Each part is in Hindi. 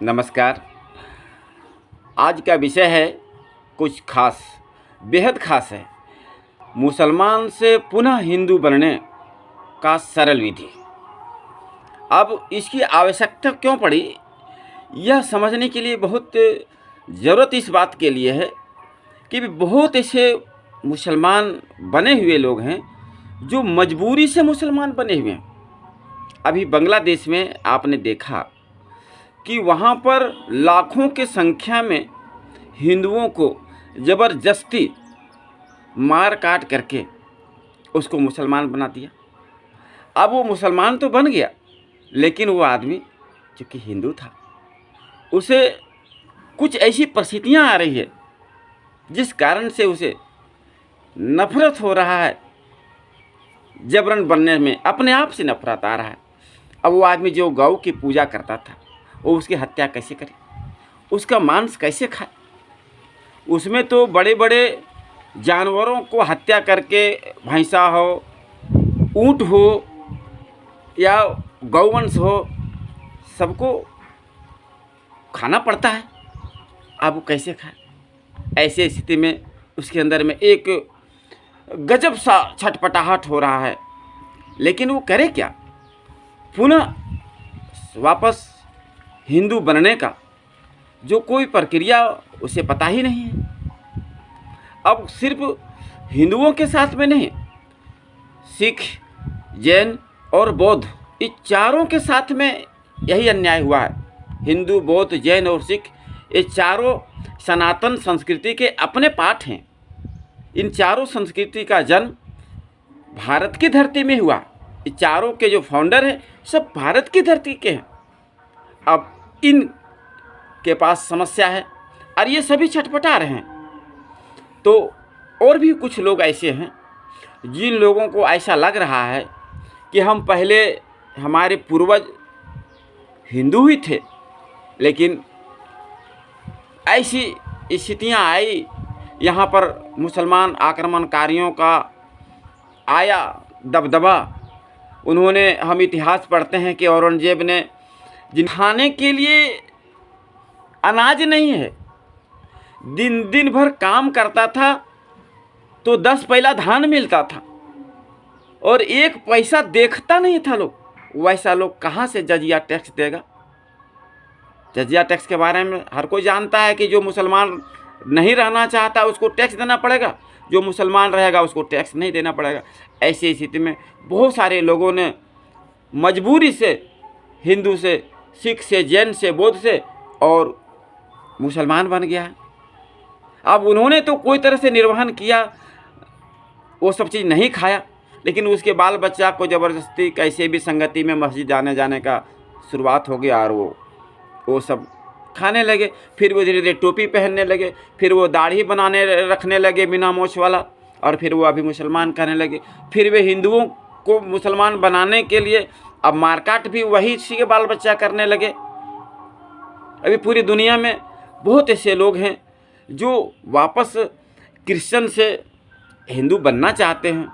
नमस्कार। आज का विषय है कुछ खास, बेहद खास है। मुसलमान से पुनः हिंदू बनने का सरल विधि। अब इसकी आवश्यकता क्यों पड़ी, यह समझने के लिए बहुत ज़रूरत इस बात के लिए है कि बहुत ऐसे मुसलमान बने हुए लोग हैं जो मजबूरी से मुसलमान बने हुए हैं। अभी बांग्लादेश में आपने देखा कि वहाँ पर लाखों की संख्या में हिंदुओं को ज़बरदस्ती मार काट करके उसको मुसलमान बना दिया। अब वो मुसलमान तो बन गया, लेकिन वो आदमी चूँकि हिंदू था, उसे कुछ ऐसी परिस्थितियाँ आ रही है जिस कारण से उसे नफ़रत हो रहा है। जबरन बनने में अपने आप से नफ़रत आ रहा है। अब वो आदमी जो गौ की पूजा करता था, वो उसकी हत्या कैसे करे, उसका मांस कैसे खाए। उसमें तो बड़े बड़े जानवरों को हत्या करके, भैंसा हो, ऊँट हो या गौवंश हो, सबको खाना पड़ता है। अब वो कैसे खाए। ऐसे स्थिति में उसके अंदर में एक गजब सा छटपटाहट हो रहा है, लेकिन वो करे क्या। पुनः वापस हिंदू बनने का जो कोई प्रक्रिया उसे पता ही नहीं है। अब सिर्फ हिंदुओं के साथ में नहीं, सिख, जैन और बौद्ध, इस चारों के साथ में यही अन्याय हुआ है। हिंदू, बौद्ध, जैन और सिख, ये चारों सनातन संस्कृति के अपने पार्ट हैं। इन चारों संस्कृति का जन्म भारत की धरती में हुआ। ये चारों के जो फाउंडर हैं सब भारत की धरती के हैं। अब इन के पास समस्या है और ये सभी छटपटा रहे हैं। तो और भी कुछ लोग ऐसे हैं जिन लोगों को ऐसा लग रहा है कि हम पहले हमारे पूर्वज हिंदू ही थे, लेकिन ऐसी स्थितियां आई, यहाँ पर मुसलमान आक्रमणकारियों का आया दबदबा। उन्होंने, हम इतिहास पढ़ते हैं कि औरंगजेब ने, जिन खाने के लिए अनाज नहीं है, दिन दिन भर काम करता था तो 10 पैला धान मिलता था और 1 पैसा देखता नहीं था लोग। वैसा लोग कहाँ से जजिया टैक्स देगा। जजिया टैक्स के बारे में हर कोई जानता है कि जो मुसलमान नहीं रहना चाहता उसको टैक्स देना पड़ेगा, जो मुसलमान रहेगा उसको टैक्स नहीं देना पड़ेगा। ऐसी स्थिति में बहुत सारे लोगों ने मजबूरी से हिंदू से, सिख से, जैन से, बौद्ध से और मुसलमान बन गया है। अब उन्होंने तो कोई तरह से निर्वहन किया, वो सब चीज़ नहीं खाया, लेकिन उसके बाल बच्चा को ज़बरदस्ती कैसे भी संगति में मस्जिद आने जाने का शुरुआत हो गया और वो सब खाने लगे। फिर वो धीरे धीरे टोपी पहनने लगे, फिर वो दाढ़ी बनाने रखने लगे बिना मोछ वाला, और फिर वो अभी मुसलमान कहने लगे। फिर वे हिंदुओं को मुसलमान बनाने के लिए अब मारकाट भी वही इसी के बाल बच्चा करने लगे। अभी पूरी दुनिया में बहुत ऐसे लोग हैं जो वापस क्रिश्चियन से हिंदू बनना चाहते हैं,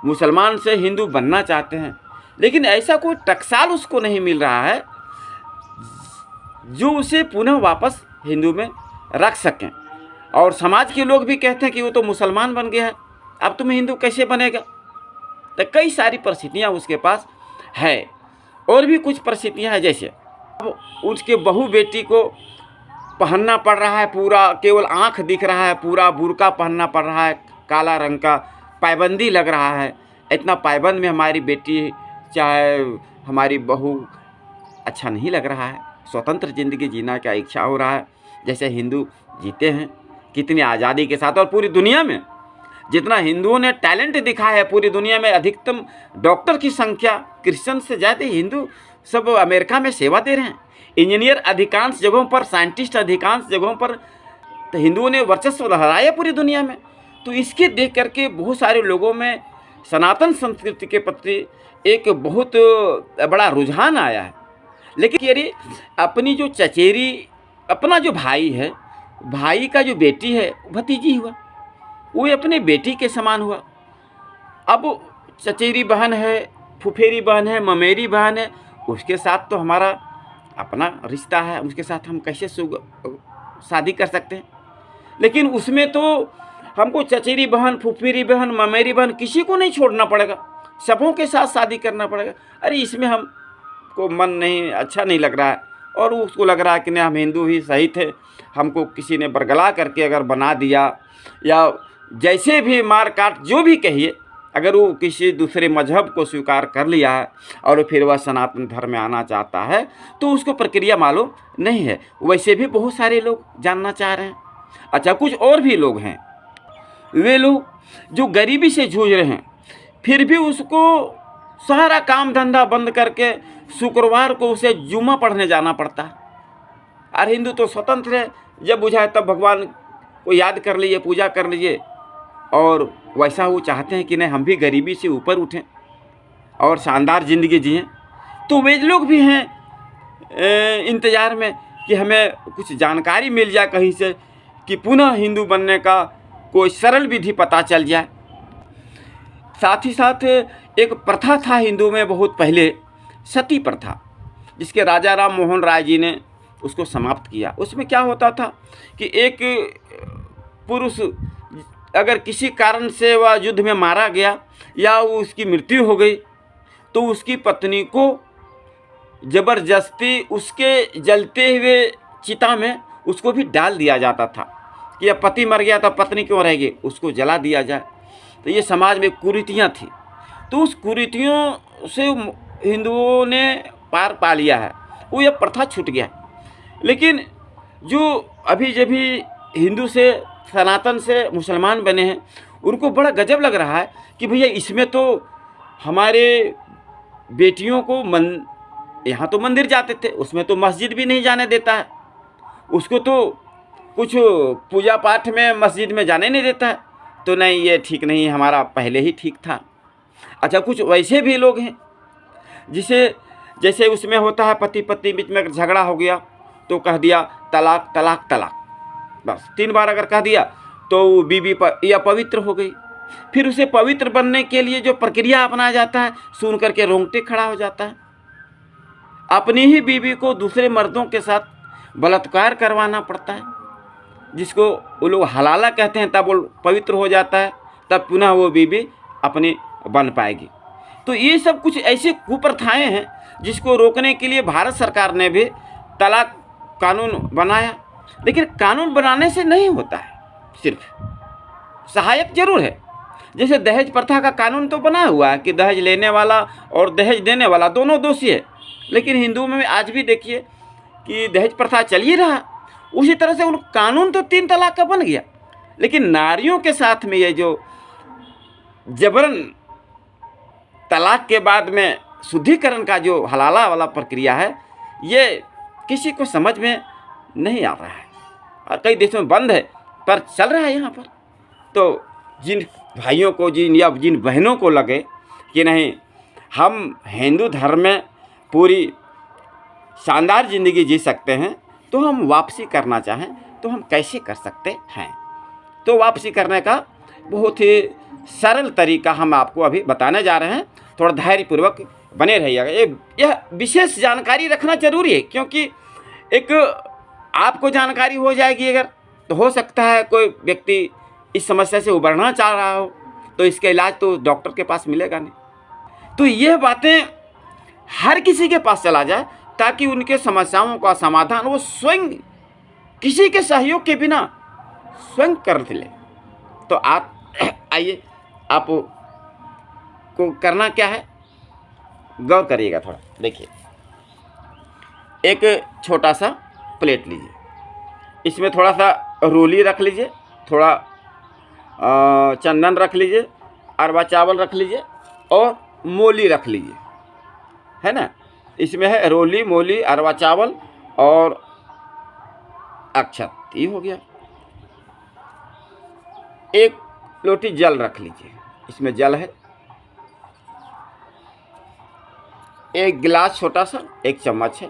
मुसलमान से हिंदू बनना चाहते हैं, लेकिन ऐसा कोई टकसाल उसको नहीं मिल रहा है जो उसे पुनः वापस हिंदू में रख सकें। और समाज के लोग भी कहते हैं कि वो तो मुसलमान बन गया है, अब तुम हिंदू कैसे बनेगा। तो कई सारी परिस्थितियाँ उसके पास है। और भी कुछ परिस्थितियाँ हैं, जैसे अब उसके बहू बेटी को पहनना पड़ रहा है, पूरा केवल आँख दिख रहा है, पूरा बुर्का पहनना पड़ रहा है, काला रंग का पाबंदी लग रहा है। इतना पाबंद में हमारी बेटी, चाहे हमारी बहू, अच्छा नहीं लग रहा है। स्वतंत्र ज़िंदगी जीना क्या इच्छा हो रहा है, जैसे हिंदू जीते हैं कितनी आज़ादी के साथ। और पूरी दुनिया में जितना हिंदुओं ने टैलेंट दिखाया है, पूरी दुनिया में अधिकतम डॉक्टर की संख्या क्रिश्चियन से ज़्यादा हिंदू सब अमेरिका में सेवा दे रहे हैं। इंजीनियर अधिकांश जगहों पर, साइंटिस्ट अधिकांश जगहों पर, तो हिंदुओं ने वर्चस्व लहराया पूरी दुनिया में। तो इसके देख करके बहुत सारे लोगों में सनातन संस्कृति के प्रति एक बहुत बड़ा रुझान आया है। लेकिन अरे अपनी जो चचेरी, अपना जो भाई है, भाई का जो बेटी है, भतीजी हुआ, वो अपने बेटी के समान हुआ। अब चचेरी बहन है, फुफेरी बहन है, ममेरी बहन है, उसके साथ तो हमारा अपना रिश्ता है, उसके साथ हम कैसे शादी कर सकते हैं। लेकिन उसमें तो हमको चचेरी बहन, फुफेरी बहन, ममेरी बहन किसी को नहीं छोड़ना पड़ेगा, सबों के साथ शादी करना पड़ेगा। अरे इसमें हमको मन नहीं, अच्छा नहीं लग रहा है। और उसको लग रहा है कि नहीं, हम हिंदू ही सही थे, हमको किसी ने बरगला करके अगर बना दिया, या जैसे भी मार काट जो भी कहिए, अगर वो किसी दूसरे मजहब को स्वीकार कर लिया है और फिर वह सनातन धर्म में आना चाहता है, तो उसको प्रक्रिया मालूम नहीं है। वैसे भी बहुत सारे लोग जानना चाह रहे हैं। अच्छा, कुछ और भी लोग हैं, वे लोग जो गरीबी से जूझ रहे हैं, फिर भी उसको सारा काम धंधा बंद करके शुक्रवार को उसे जुम्मा पढ़ने जाना पड़ता है। और हिंदू तो स्वतंत्र है, जब बुझाए तब भगवान को याद कर लीजिए, पूजा कर लीजिए। और वैसा वो चाहते हैं कि नहीं, हम भी गरीबी से ऊपर उठें और शानदार ज़िंदगी जिएं। तो वे लोग भी हैं इंतज़ार में कि हमें कुछ जानकारी मिल जाए कहीं से, कि पुनः हिंदू बनने का कोई सरल विधि पता चल जाए। साथ ही साथ एक प्रथा था हिंदू में बहुत पहले, सती प्रथा, जिसके राजा राम मोहन राय जी ने उसको समाप्त किया। उसमें क्या होता था कि एक पुरुष अगर किसी कारण से वह युद्ध में मारा गया या उसकी मृत्यु हो गई, तो उसकी पत्नी को ज़बरदस्ती उसके जलते हुए चिता में उसको भी डाल दिया जाता था कि अब पति मर गया तो पत्नी क्यों रहेगी, उसको जला दिया जाए। तो ये समाज में कुरीतियाँ थी। तो उस कुरीतियों से हिंदुओं ने पार पा लिया है, वो ये प्रथा छूट गया। लेकिन जो अभी जब भी हिंदू से, सनातन से मुसलमान बने हैं, उनको बड़ा गजब लग रहा है कि भैया इसमें तो हमारे बेटियों को यहाँ तो मंदिर जाते थे, उसमें तो मस्जिद भी नहीं जाने देता है, उसको तो कुछ पूजा पाठ में मस्जिद में जाने नहीं देता है। तो नहीं, ये ठीक नहीं, हमारा पहले ही ठीक था। अच्छा, कुछ वैसे भी लोग हैं जैसे उसमें होता है पति पत्नी बीच में झगड़ा हो गया तो कह दिया तलाक तलाक तलाक, बस 3 बार अगर कह दिया तो बीवी या पवित्र हो गई। फिर उसे पवित्र बनने के लिए जो प्रक्रिया अपनाया जाता है, सुन करके रोंगटे खड़ा हो जाता है। अपनी ही बीवी को दूसरे मर्दों के साथ बलात्कार करवाना पड़ता है, जिसको वो लोग हलाला कहते हैं। तब वो पवित्र हो जाता है, तब पुनः वो बीवी अपनी बन पाएगी। तो ये सब कुछ ऐसे कुप्रथाएं हैं जिसको रोकने के लिए भारत सरकार ने भी तलाक कानून बनाया। लेकिन कानून बनाने से नहीं होता है, सिर्फ सहायक जरूर है। जैसे दहेज प्रथा का कानून तो बना हुआ है कि दहेज लेने वाला और दहेज देने वाला दोनों दोषी है। लेकिन हिंदू में आज भी देखिए कि दहेज प्रथा चल ही रहा। उसी तरह से उन कानून तो 3 तलाक का बन गया, लेकिन नारियों के साथ में ये जो जबरन तलाक के बाद में शुद्धिकरण का जो हलाला वाला प्रक्रिया है, ये किसी को समझ में नहीं आ रहा है और कई देशों में बंद है, पर चल रहा है यहाँ पर। तो जिन भाइयों को, जिन बहनों को लगे कि नहीं, हम हिंदू धर्म में पूरी शानदार ज़िंदगी जी सकते हैं, तो हम वापसी करना चाहें तो हम कैसे कर सकते हैं। तो वापसी करने का बहुत ही सरल तरीका हम आपको अभी बताने जा रहे हैं। थोड़ा धैर्यपूर्वक बने रहिएगा। यह विशेष जानकारी रखना जरूरी है, क्योंकि एक आपको जानकारी हो जाएगी अगर, तो हो सकता है कोई व्यक्ति इस समस्या से उबरना चाह रहा हो, तो इसका इलाज तो डॉक्टर के पास मिलेगा नहीं। तो यह बातें हर किसी के पास चला जाए, ताकि उनके समस्याओं का समाधान वो स्वयं किसी के सहयोग के बिना स्वयं कर ले। तो आप आइए, आप को करना क्या है, गौर करिएगा थोड़ा। देखिए, एक छोटा सा प्लेट लीजिए, इसमें थोड़ा सा रोली रख लीजिए, थोड़ा चंदन रख लीजिए, अरवा चावल रख लीजिए और मोली रख लीजिए, है ना। इसमें है रोली, मोली, अरवा चावल और अक्षत, ये हो गया। एक लोटी जल रख लीजिए, इसमें जल है। एक गिलास छोटा सा, 1 चम्मच है,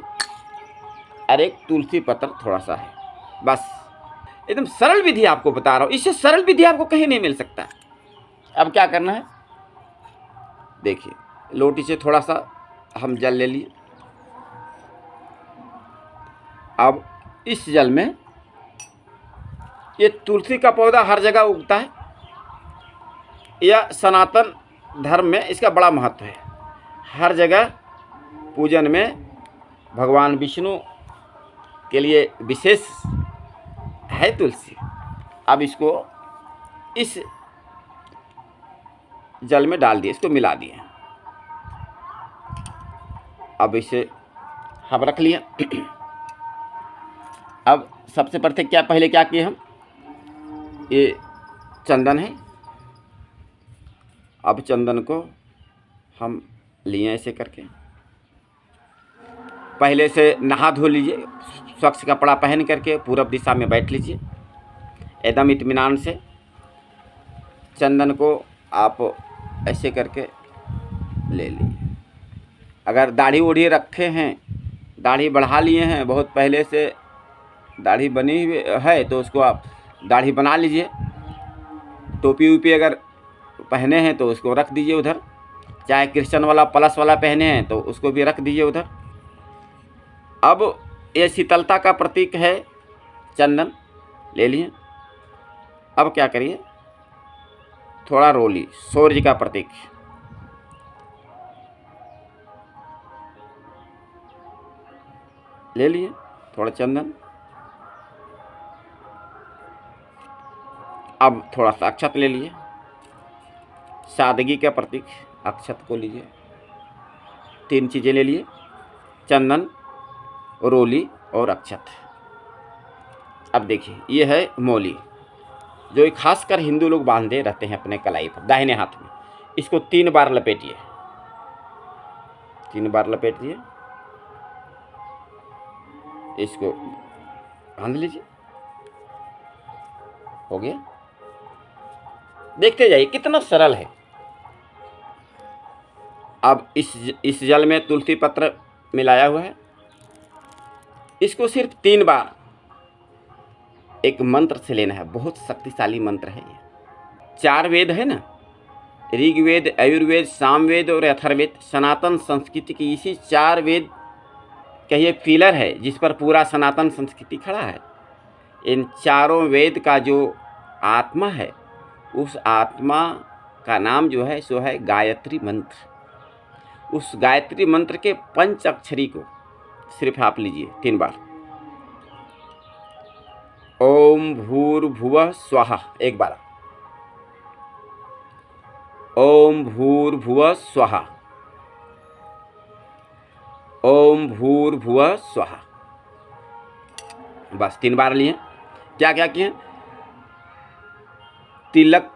और एक तुलसी पत्र थोड़ा सा है। बस एकदम सरल विधि आपको बता रहा हूँ, इससे सरल विधि आपको कहीं नहीं मिल सकता। अब क्या करना है, देखिए, लोटी से थोड़ा सा हम जल ले लिए, अब इस जल में ये तुलसी का पौधा हर जगह उगता है। यह सनातन धर्म में इसका बड़ा महत्व है। हर जगह पूजन में भगवान विष्णु के लिए विशेष है तुलसी। अब इसको इस जल में डाल दिए, इसको मिला दिए। अब इसे हम रख लिए। अब सबसे पहले क्या किए हम, ये चंदन है। अब चंदन को हम लिए ऐसे करके, पहले से नहा धो लीजिए, स्वच्छ कपड़ा पहन करके पूरब दिशा में बैठ लीजिए एकदम इत्मीनान से। चंदन को आप ऐसे करके ले लीजिए। अगर दाढ़ी ओढ़ी रखे हैं, दाढ़ी बढ़ा लिए हैं, बहुत पहले से दाढ़ी बनी हुई है तो उसको आप दाढ़ी बना लीजिए। टोपी वोपी अगर पहने हैं तो उसको रख दीजिए उधर। चाहे क्रिश्चियन वाला प्लस वाला पहने हैं तो उसको भी रख दीजिए उधर। अब ये शीतलता का प्रतीक है, चंदन ले लिए। अब क्या करिए, थोड़ा रोली, सूर्य का प्रतीक, ले लिए थोड़ा चंदन। अब थोड़ा सा अक्षत ले लिए, सादगी का प्रतीक अक्षत को लीजिए। 3 चीज़ें ले लिए, चंदन, रोली और अक्षत। अब देखिए ये है मौली, जो खासकर हिंदू लोग बांधे रहते हैं अपने कलाई पर दाहिने हाथ में। इसको 3 बार लपेटिए, 3 बार लपेट दिए, इसको बांध लीजिए। हो गया। देखते जाइए कितना सरल है। अब इस जल में तुलसी पत्र मिलाया हुआ है। इसको सिर्फ 3 बार एक मंत्र से लेना है। बहुत शक्तिशाली मंत्र है ये। 4 वेद है ना, ऋग्वेद, आयुर्वेद, सामवेद और अथर्ववेद। सनातन संस्कृति की इसी 4 वेद का ये पिलर है जिस पर पूरा सनातन संस्कृति खड़ा है। इन चारों वेद का जो आत्मा है, उस आत्मा का नाम जो है सो है गायत्री मंत्र। उस गायत्री मंत्र के 5 अक्षरी को सिर्फ आप लीजिए 3 बार। ओम भूर्भुवः स्वाहा, एक बार। ओम भूर्भुवः स्वाहा, ओम भूर्भुवः स्वाहा। बस 3 बार लिए। क्या क्या किए, तिलक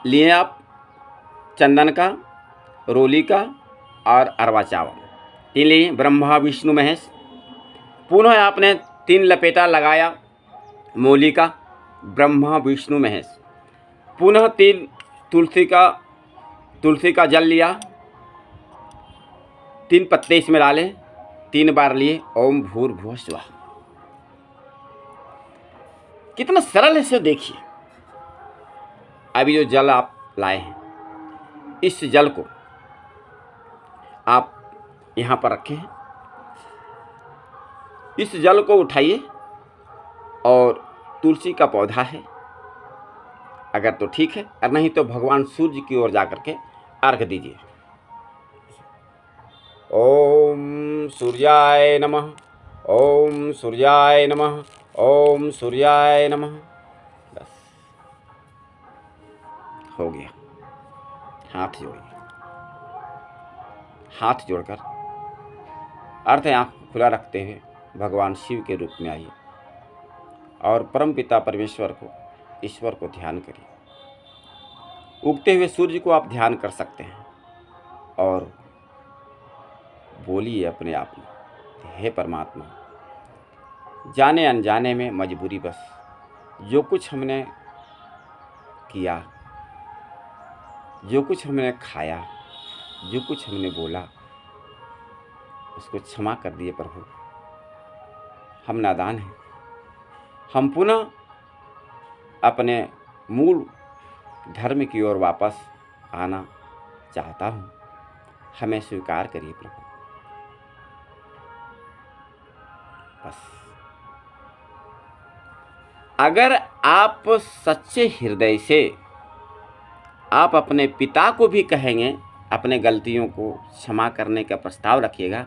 लिए आप चंदन का, रोली का और अरवा चावल 3 लिए, ब्रह्मा विष्णु महेश। पुनः आपने 3 लपेटा लगाया मौली का, ब्रह्मा विष्णु महेश। पुनः 3 तुलसी का जल लिया, 3 पत्ते इसमें डाले, 3 बार लिए ओम भूर्भुवः स्वः। कितना सरल है इसे देखिए। अभी जो जल आप लाए हैं, इस जल को आप यहाँ पर रखे हैं। इस जल को उठाइए और तुलसी का पौधा है अगर तो ठीक है, और नहीं तो भगवान सूर्य की ओर जाकर के अर्घ दीजिए। ओम सूर्याय नमः, ओम सूर्याय नमः, ओम सूर्याय नमः। बस हो गया। हाथ जोड़िए, हाथ जोड़कर अर्थ आँख खुला रखते हुए भगवान शिव के रूप में आइए और परम पिता परमेश्वर को, ईश्वर को ध्यान करिए। उगते हुए सूर्य को आप ध्यान कर सकते हैं और बोलिए अपने आप में, हे परमात्मा, जाने अनजाने में मजबूरी बस जो कुछ हमने किया, जो कुछ हमने खाया, जो कुछ हमने बोला, उसको क्षमा कर दिए प्रभु। हम नादान हैं। हम पुनः अपने मूल धर्म की ओर वापस आना चाहता हूँ। हमें स्वीकार करिए प्रभु। बस। अगर आप सच्चे हृदय से आप अपने पिता को भी कहेंगे, अपने गलतियों को क्षमा करने का प्रस्ताव रखिएगा,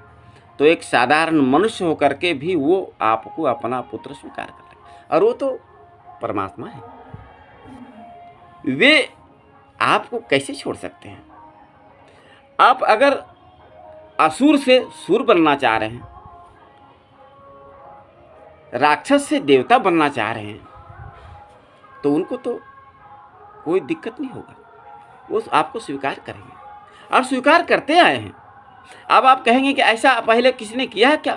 तो एक साधारण मनुष्य होकर के भी वो आपको अपना पुत्र स्वीकार कर लेगा। और वो तो परमात्मा है, वे आपको कैसे छोड़ सकते हैं। आप अगर असुर से सुर बनना चाह रहे हैं, राक्षस से देवता बनना चाह रहे हैं, तो उनको तो कोई दिक्कत नहीं होगा, वो आपको स्वीकार करेंगे और स्वीकार करते आए हैं। अब आप कहेंगे कि ऐसा पहले किसी ने किया है क्या?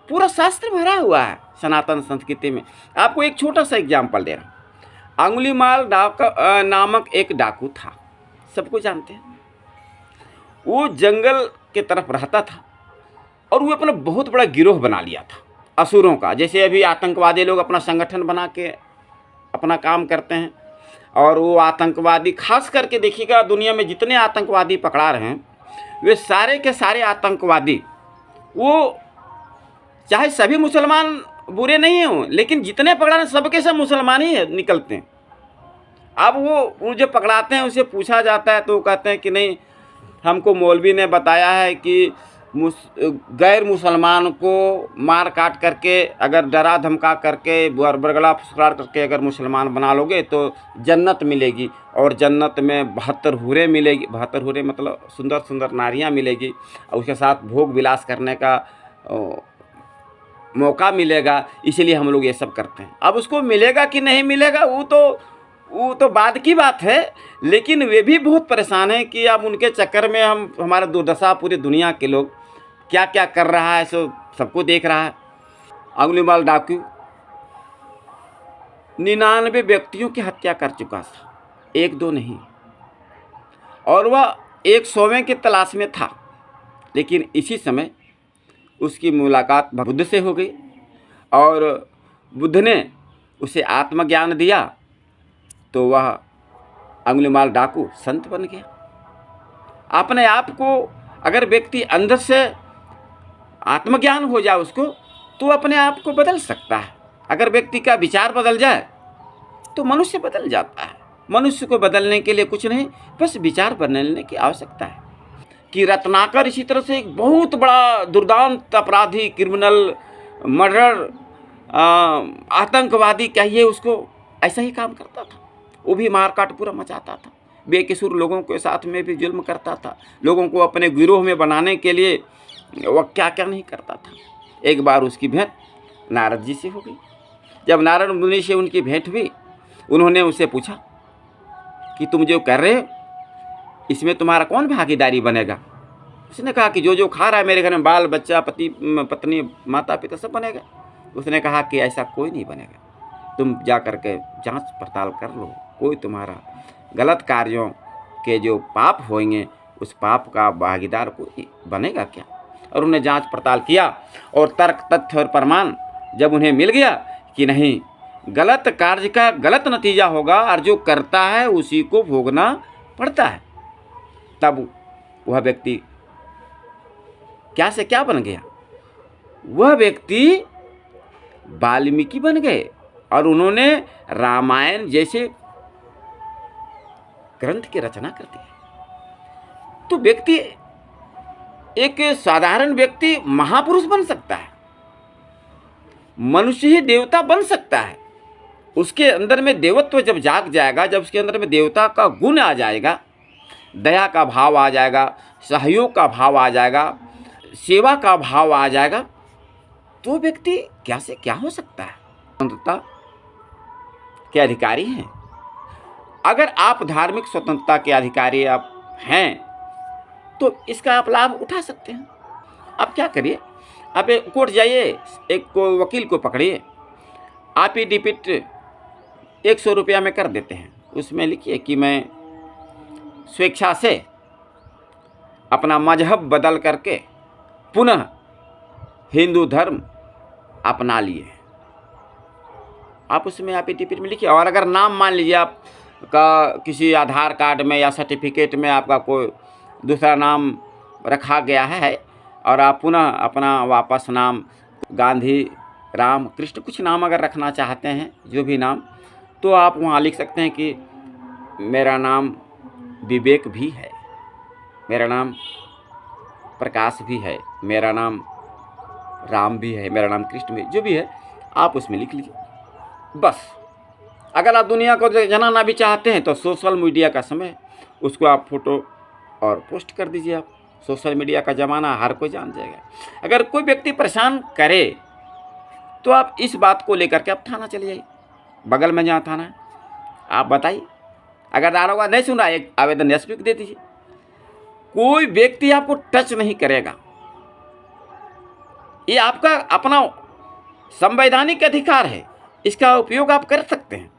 पूरा शास्त्र भरा हुआ है सनातन संस्कृति में। आपको एक छोटा सा एग्जाम्पल दे रहा हूँ। अंगुलीमाल नामक एक डाकू था, सबको जानते हैं। वो जंगल के तरफ रहता था और वो अपना बहुत बड़ा गिरोह बना लिया था असुरों का। जैसे अभी आतंकवादी लोग अपना संगठन बना के अपना काम करते हैं, और वो आतंकवादी खास करके देखिएगा, दुनिया में जितने आतंकवादी पकड़ा रहे हैं वे सारे के सारे आतंकवादी, वो चाहे सभी मुसलमान बुरे नहीं हों, लेकिन जितने पकड़ा रहे सबके सब मुसलमान ही निकलते हैं। अब वो जो पकड़ाते हैं उसे पूछा जाता है तो वो कहते हैं कि नहीं, हमको मौलवी ने बताया है कि गैर मुसलमान को मार काट करके, अगर डरा धमका करके, बरगला फुसकार करके अगर मुसलमान बना लोगे तो जन्नत मिलेगी, और जन्नत में 72 हूरें मिलेगी। 72 हूरें मतलब सुंदर सुंदर नारियां मिलेगी, और उसके साथ भोग विलास करने का मौका मिलेगा। इसीलिए हम लोग ये सब करते हैं। अब उसको मिलेगा कि नहीं मिलेगा वो तो बाद की बात है, लेकिन वे भी बहुत परेशान हैं कि अब उनके चक्कर में हमारा दुर्दशा पूरी दुनिया के लोग क्या क्या कर रहा है, सो सबको देख रहा है। अंगुलीमाल डाकू 99 व्यक्तियों की हत्या कर चुका था, एक दो नहीं, और वह 100वें की तलाश में था। लेकिन इसी समय उसकी मुलाकात बुद्ध से हो गई, और बुद्ध ने उसे आत्मज्ञान दिया, तो वह अंगुलीमाल डाकू संत बन गया। अपने आप को अगर व्यक्ति अंदर से आत्मज्ञान हो जाए उसको, तो अपने आप को बदल सकता है। अगर व्यक्ति का विचार बदल जाए तो मनुष्य बदल जाता है। मनुष्य को बदलने के लिए कुछ नहीं, बस विचार बदलने की आवश्यकता है। कि रत्नाकर इसी तरह से एक बहुत बड़ा दुर्दांत अपराधी, क्रिमिनल, मर्डर, आतंकवादी कहिए उसको, ऐसा ही काम करता था। वो भी मारकाट पूरा मचाता था, बेकसूर लोगों के साथ में भी जुल्म करता था, लोगों को अपने गिरोह में बनाने के लिए वह क्या क्या नहीं करता था। एक बार उसकी भेंट नारद जी से हो गई। जब नारद मुनि से उनकी भेंट हुई, उन्होंने उससे पूछा कि तुम जो कर रहे हो इसमें तुम्हारा कौन भागीदारी बनेगा। उसने कहा कि जो जो खा रहा है मेरे घर में, बाल बच्चा, पति पत्नी, माता पिता सब बनेगा। उसने कहा कि ऐसा कोई नहीं बनेगा, तुम जा कर के जांच पड़ताल कर लो, कोई तुम्हारा गलत कार्यों के जो पाप होंगे उस पाप का भागीदार कोई बनेगा क्या। और उन्हें जांच पड़ताल किया, और तर्क, तथ्य और प्रमाण जब उन्हें मिल गया कि नहीं, गलत कार्य का गलत नतीजा होगा और जो करता है उसी को भोगना पड़ता है, तब वह व्यक्ति क्या से क्या बन गया। वह व्यक्ति वाल्मीकि बन गए, और उन्होंने रामायण जैसे ग्रंथ की रचना कर दी। तो व्यक्ति, एक साधारण व्यक्ति महापुरुष बन सकता है, मनुष्य ही देवता बन सकता है। उसके अंदर में देवत्व जब जाग जाएगा, जब उसके अंदर में देवता का गुण आ जाएगा, दया का भाव आ जाएगा, सहयोग का भाव आ जाएगा, सेवा का भाव आ जाएगा, तो व्यक्ति क्या से क्या हो सकता है। स्वतंत्रता के अधिकारी हैं। अगर आप धार्मिक स्वतंत्रता के अधिकारी आप हैं तो इसका आप लाभ उठा सकते हैं। आप क्या करिए, आप कोर्ट जाइए, एक वकील को पकड़िए, आप ही डिपिट 100 रुपया में कर देते हैं। उसमें लिखिए कि मैं स्वेच्छा से अपना मजहब बदल करके पुनः हिंदू धर्म अपना लिए। आप उसमें आप टिपिट में लिखिए। और अगर नाम मान लीजिए आपका किसी आधार कार्ड में या सर्टिफिकेट में आपका कोई दूसरा नाम रखा गया है, और आप पुनः अपना वापस नाम गांधी राम कृष्ण कुछ नाम अगर रखना चाहते हैं, जो भी नाम, तो आप वहाँ लिख सकते हैं कि मेरा नाम विवेक भी है, मेरा नाम प्रकाश भी है, मेरा नाम राम भी है, मेरा नाम कृष्ण भी, जो भी है आप उसमें लिख लीजिए बस। अगर आप दुनिया को जनाना भी चाहते हैं तो सोशल मीडिया का समय है, उसको आप फोटो और पोस्ट कर दीजिए। आप सोशल मीडिया का ज़माना, हर कोई जान जाएगा। अगर कोई व्यक्ति परेशान करे तो आप इस बात को लेकर के आप थाना चले जाइए, बगल में जहाँ थाना है, आप बताइए। अगर दारोगा नहीं सुन रहा है, एक आवेदन एसपी को दे दीजिए। कोई व्यक्ति आपको टच नहीं करेगा, ये आपका अपना संवैधानिक अधिकार है, इसका उपयोग आप कर सकते हैं।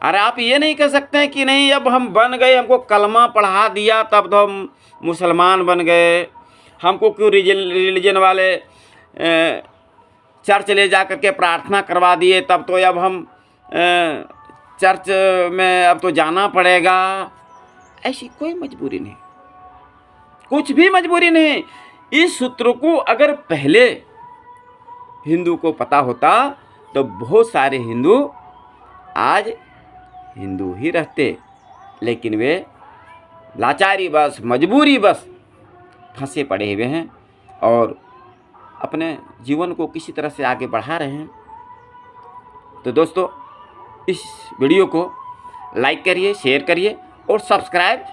अरे आप ये नहीं कर सकते हैं कि नहीं अब हम बन गए, हमको कलमा पढ़ा दिया तब तो हम मुसलमान बन गए, हमको क्यों रिलीजन वाले चर्च ले जा करके प्रार्थना करवा दिए तब तो अब हम चर्च में अब तो जाना पड़ेगा। ऐसी कोई मजबूरी नहीं, कुछ भी मजबूरी नहीं। इस सूत्र को अगर पहले हिंदू को पता होता तो बहुत सारे हिंदू आज हिंदू ही रहते, लेकिन वे लाचारी बस, मजबूरी बस फंसे पड़े हुए हैं और अपने जीवन को किसी तरह से आगे बढ़ा रहे हैं। तो दोस्तों, इस वीडियो को लाइक करिए, शेयर करिए और सब्सक्राइब